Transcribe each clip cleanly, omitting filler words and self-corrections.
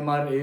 MRA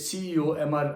CEO MR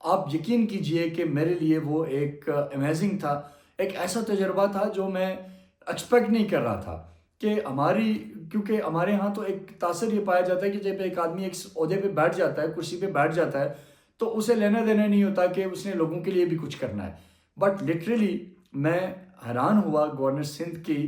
آپ یقین کیجئے کہ میرے لیے وہ ایک امیزنگ تھا، ایک ایسا تجربہ تھا جو میں ایکسپیکٹ نہیں کر رہا تھا کہ کیونکہ ہمارے ہاں تو ایک تاثر یہ پایا جاتا ہے کہ جب ایک آدمی ایک عہدے پہ بیٹھ جاتا ہے، کرسی پہ بیٹھ جاتا ہے، تو اسے لینا دینا نہیں ہوتا کہ اس نے لوگوں کے لیے بھی کچھ کرنا ہے. بٹ لٹرلی میں حیران ہوا گورنر سندھ کی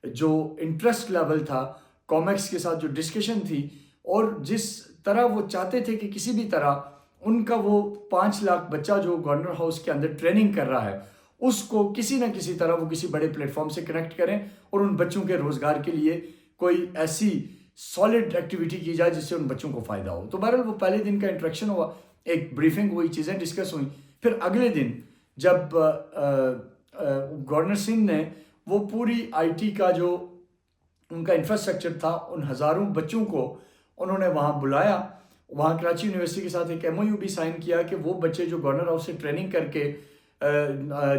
جو انٹرسٹ لیول تھا، کومیکس کے ساتھ جو ڈسکشن تھی، اور جس طرح وہ چاہتے تھے کہ کسی بھی طرح ان کا وہ 5 لاکھ بچہ جو گورنر ہاؤس کے اندر ٹریننگ کر رہا ہے اس کو کسی نہ کسی طرح وہ کسی بڑے پلیٹ فارم سے کنیکٹ کریں اور ان بچوں کے روزگار کے لیے کوئی ایسی سالڈ ایکٹیویٹی کی جائے جس سے ان بچوں کو فائدہ ہو. تو بہرحال وہ پہلے دن کا انٹریکشن ہوا، ایک بریفنگ ہوئی، چیزیں ڈسکس ہوئیں. پھر اگلے دن جب گورنر سندھ نے وہ پوری آئی ٹی کا جو ان کا انفراسٹرکچر تھا، ان ہزاروں بچوں کو انہوں نے وہاں بلایا. وہاں کراچی یونیورسٹی کے ساتھ ایک MOU بھی سائن کیا کہ وہ بچے جو گورنر ہاؤس سے ٹریننگ کر کے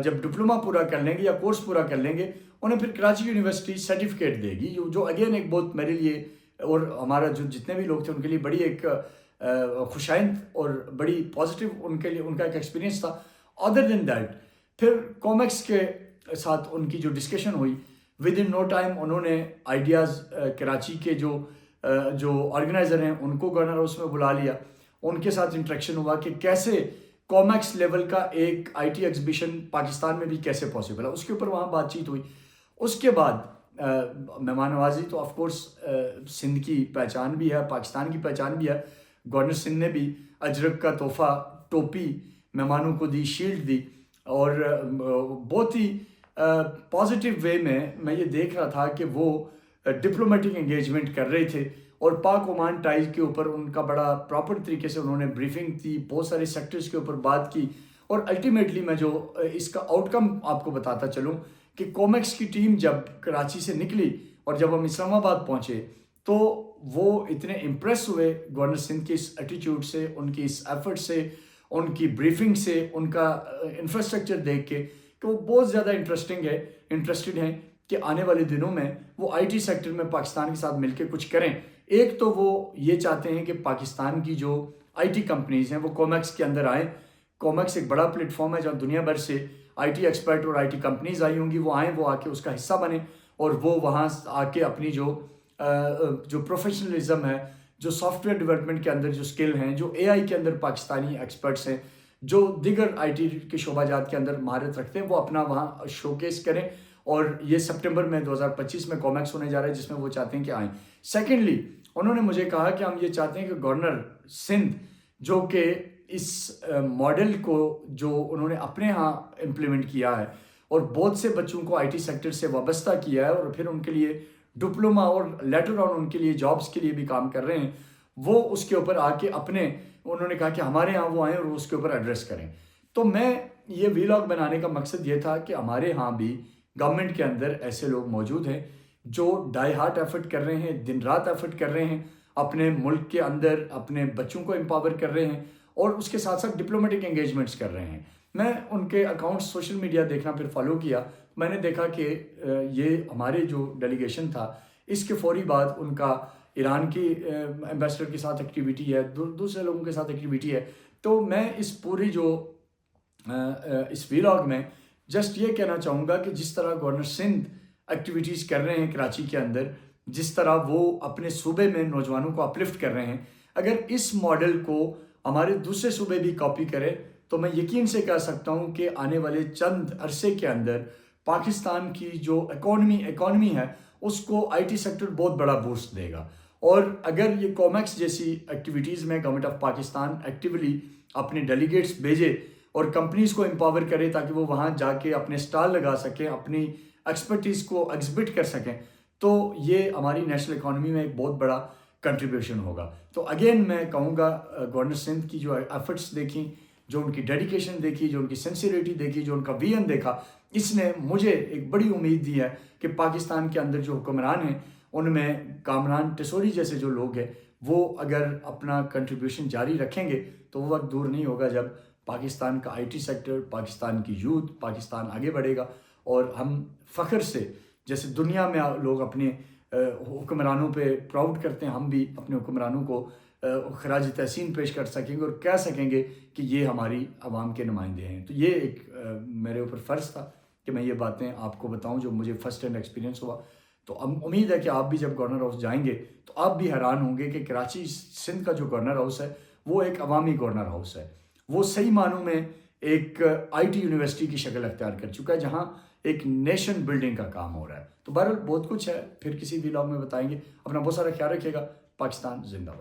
جب ڈپلوما پورا کر لیں گے یا کورس پورا کر لیں گے، انہیں پھر کراچی یونیورسٹی سرٹیفکیٹ دے گی، جو اگین ایک بہت میرے لیے اور ہمارا جو جتنے بھی لوگ تھے ان کے لیے بڑی ایک خوشائند اور بڑی پازیٹیو ان کے لیے ان کا ایک ایکسپیرینس تھا. ادر دین دیٹ پھر کومیکس کے ساتھ ان کی جو ڈسکشن ہوئی، ود ان نو ٹائم انہوں نے آئیڈیاز کراچی کے جو آرگنائزر ہیں ان کو گورنر ہاؤس میں بلا لیا. ان کے ساتھ انٹریکشن ہوا کہ کیسے کومیکس لیول کا ایک آئی ٹی ایگزیبیشن پاکستان میں بھی کیسے پاسبل ہے، اس کے اوپر وہاں بات چیت ہوئی. اس کے بعد مہمان نوازی تو آف کورس سندھ کی پہچان بھی ہے، پاکستان کی پہچان بھی ہے. گورنر سندھ نے بھی اجرک کا تحفہ، ٹوپی مہمانوں کو دی، شیلڈ دی، اور بہت ہی پازیٹیو وے میں یہ دیکھ رہا تھا کہ وہ ڈپلومیٹک انگیجمنٹ کر رہے تھے اور پاک عمان ٹائز کے اوپر ان کا بڑا پراپر طریقے سے انہوں نے بریفنگ دی، بہت سارے سیکٹرز کے اوپر بات کی. اور الٹیمیٹلی میں جو اس کا آؤٹ کم آپ کو بتاتا چلوں کہ کومیکس کی ٹیم جب کراچی سے نکلی اور جب ہم اسلام آباد پہنچے تو وہ اتنے امپریس ہوئے گورنر سندھ کے اس ایٹیٹیوڈ سے، ان کی اس ایفرٹ سے، ان کی بریفنگ سے، ان کا انفراسٹرکچر دیکھ کے کہ وہ بہت زیادہ انٹرسٹڈ ہیں کہ آنے والے دنوں میں وہ آئی ٹی سیکٹر میں پاکستان کے ساتھ مل کے کچھ کریں. ایک تو وہ یہ چاہتے ہیں کہ پاکستان کی جو آئی ٹی کمپنیز ہیں وہ کومیکس کے اندر آئیں. کومیکس ایک بڑا پلیٹ فارم ہے جہاں دنیا بھر سے آئی ٹی ایکسپرٹ اور آئی ٹی کمپنیز آئی ہوں گی، وہ آئیں، وہ آ کے اس کا حصہ بنیں اور وہ وہاں آ کے اپنی جو پروفیشنلزم ہے، جو سافٹ ویئر ڈیولپمنٹ کے اندر جو سکل ہیں، جو AI کے اندر پاکستانی ایکسپرٹس ہیں، جو دیگر آئی ٹی کے شعبہ جات کے اندر مہارت رکھتے ہیں، وہ اپنا وہاں شوکیس کریں. اور یہ سپٹمبر میں 2025 میں کومیکس ہونے جا رہا ہے جس میں وہ چاہتے ہیں کہ آئیں. سیکنڈلی انہوں نے مجھے کہا کہ ہم یہ چاہتے ہیں کہ گورنر سندھ جو کہ اس ماڈل کو جو انہوں نے اپنے ہاں امپلیمنٹ کیا ہے اور بہت سے بچوں کو آئی ٹی سیکٹر سے وابستہ کیا ہے اور پھر ان کے لیے ڈپلوما اور لیٹر آن ان کے لیے جابس کے لیے بھی کام کر رہے ہیں، وہ اس کے اوپر آ کے انہوں نے کہا کہ ہمارے ہاں وہ آئیں اور اس کے اوپر ایڈریس کریں. تو میں یہ ویلاگ بنانے کا مقصد یہ تھا کہ ہمارے ہاں بھی گورنمنٹ کے اندر ایسے لوگ موجود ہیں جو ڈائی ہارٹ ایفرٹ کر رہے ہیں، دن رات ایفرٹ کر رہے ہیں، اپنے ملک کے اندر اپنے بچوں کو امپاور کر رہے ہیں اور اس کے ساتھ ساتھ ڈپلومیٹک انگیجمنٹس کر رہے ہیں. میں ان کے اکاؤنٹس سوشل میڈیا دیکھنا پھر فالو کیا، میں نے دیکھا کہ یہ ہمارے جو ڈیلیگیشن تھا اس کے فوری بعد ان کا ایران کی ایمبیسڈر کے ساتھ ایکٹیویٹی ہے، دوسرے لوگوں کے ساتھ ایکٹیویٹی ہے. تو میں اس پوری اس ویلاگ میں جسٹ یہ کہنا چاہوں گا کہ جس طرح گورنر سندھ ایکٹیویٹیز کر رہے ہیں کراچی کے اندر، جس طرح وہ اپنے صوبے میں نوجوانوں کو اپلفٹ کر رہے ہیں، اگر اس ماڈل کو ہمارے دوسرے صوبے بھی کاپی کرے تو میں یقین سے کہہ سکتا ہوں کہ آنے والے چند عرصے کے اندر پاکستان کی جو اکانومی ہے اس کو آئی ٹی سیکٹر بہت بڑا بوسٹ دے گا. اور اگر یہ کومیکس جیسی ایکٹیویٹیز میں گورنمنٹ آف پاکستان ایکٹیولی اپنے ڈیلیگیٹس بھیجے اور کمپنیز کو امپاور کرے تاکہ وہ وہاں جا کے اپنے سٹال لگا سکیں، اپنی ایکسپرٹیز کو ایگزبٹ کر سکیں، تو یہ ہماری نیشنل اکانومی میں ایک بہت بڑا کنٹریبیوشن ہوگا. تو اگین میں کہوں گا گورنر سندھ کی جو ایفرٹس دیکھیں، جو ان کی ڈیڈیکیشن دیکھی، جو ان کی سنسیریٹی دیکھی، جو ان کا ویژن دیکھا، اس نے مجھے ایک بڑی امید دی ہے کہ پاکستان کے اندر جو حکمران ہیں ان میں کامران ٹیسوری جیسے جو لوگ ہیں وہ اگر اپنا کنٹریبیوشن جاری رکھیں گے تو وہ وقت دور نہیں ہوگا جب پاکستان کا آئی ٹی سیکٹر، پاکستان کی یوتھ، پاکستان آگے بڑھے گا. اور ہم فخر سے جیسے دنیا میں لوگ اپنے حکمرانوں پہ پراؤڈ کرتے ہیں، ہم بھی اپنے حکمرانوں کو خراج تحسین پیش کر سکیں گے اور کہہ سکیں گے کہ یہ ہماری عوام کے نمائندے ہیں. تو یہ ایک میرے اوپر فرض تھا کہ میں یہ باتیں آپ کو بتاؤں جو مجھے فرسٹ ہینڈ ایکسپیرینس ہوا. تو امید ہے کہ آپ بھی جب گورنر ہاؤس جائیں گے تو آپ بھی حیران ہوں گے کہ کراچی سندھ کا جو گورنر ہاؤس ہے وہ ایک عوامی گورنر ہاؤس ہے. وہ صحیح معنوں میں ایک آئی ٹی یونیورسٹی کی شکل اختیار کر چکا ہے جہاں ایک نیشن بلڈنگ کا کام ہو رہا ہے. تو بہرحال بہت کچھ ہے، پھر کسی ویلاگ میں بتائیں گے. اپنا بہت سارا خیال رکھیے گا. پاکستان زندہ باد.